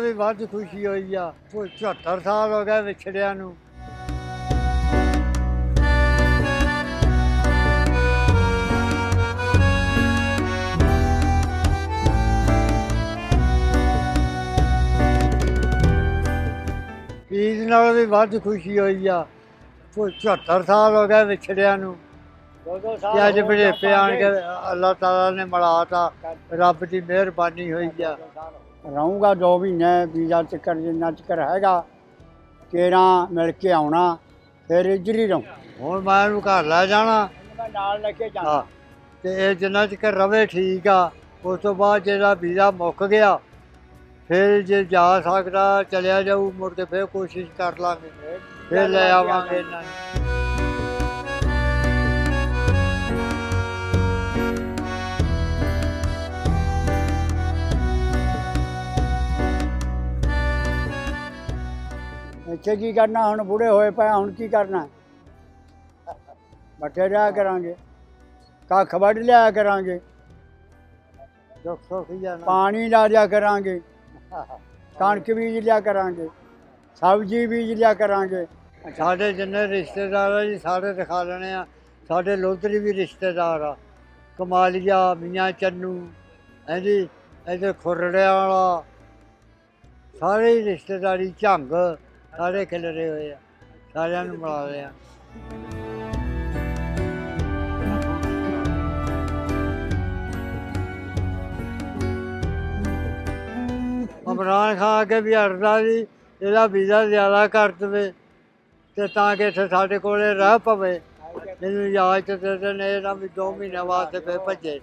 भी वध खुशी हुई आ। 74 साल हो गए विछड़िया नूं। ईद नालों भी वध खुशी हुई आ। 74 साल हो गए विछड़िया नूं। अज बड़ेपे आन के अल्लाह ताला ने मिलाता, रब की मेहरबानी हुई आ। रहूँगा 2 महीने वीज़ा चक्कर जिन्ना चक्कर हैगा 13 मिल के आना, फिर इधर ही रहूँ। हुण मैं इहनूं घर लै जाना नाल लेके जाना ते जिन्ना चक्कर रवे ठीक आ। उस तो बाद जेह्ड़ा वीज़ा मुक गया फिर जे जा सकदा चलिया जाऊ, मुड़ के फिर कोशिश कर लांगे, फिर ले आवांगे इन्हां नूं। ਇੱਥੇ ਕੀ ਕਰਨਾ, ਹੁਣ ਬੁੜੇ ਹੋਏ ਪਏ, ਹੁਣ ਕੀ ਕਰਨਾ, ਬੈਠੇ ਰਿਹਾ ਕਰਾਂਗੇ, ਕੱਖ ਵੱਢ ਲਿਆ ਕਰਾਂਗੇ, ਦੁੱਖ ਸੁੱਖ ਹੀ ਜਾਣਾ, ਪਾਣੀ ਲਾ ਲਿਆ ਕਰਾਂਗੇ, ਕਣਕ ਬੀਜ ਲਿਆ ਕਰਾਂਗੇ, ਸਬਜ਼ੀ ਬੀਜ ਲਿਆ ਕਰਾਂਗੇ। ਸਾਡੇ ਜਿੰਨੇ ਰਿਸ਼ਤੇਦਾਰ ਆ ਜੀ ਸਾਰੇ ਦਿਖਾ ਲੈਣੇ ਆ। ਸਾਡੇ ਲੋਧਰੀ ਵੀ ਰਿਸ਼ਤੇਦਾਰ ਆ, ਕਮਾਲੀਆ, ਮੀਆਂ ਚੰਨੂ ਹੈ ਜੀ, ਇੱਧਰ ਖੁਰੜਿਆਂ ਵਾਲਾ, ਸਾਰੇ ਹੀ ਰਿਸ਼ਤੇਦਾਰੀ ਝੰਗ ਸਾਰੇ ਖਿਲਰੇ ਹੋਏ ਆ, ਸਾਰਿਆਂ ਨੂੰ ਮਿਲਾ ਲਿਆ। ਇਮਰਾਨ ਖਾਨ ਅੱਗੇ ਵੀ ਅਰਦਾ ਜੀ ਇਹਦਾ ਵੀਜ਼ਾ ਜ਼ਿਆਦਾ ਕਰ ਦੇਵੇ ਤੇ ਤਾਂ ਕਿ ਇੱਥੇ ਸਾਡੇ ਕੋਲ ਰਹਿ ਪਵੇ। ਇਹਨੂੰ ਇਜਾਜ਼ਤ ਦੇ ਦੇਣ, ਇਹ ਨਾ ਵੀ 2 ਮਹੀਨਿਆਂ ਵਾਸਤੇ ਫਿਰ ਭੱਜੇ।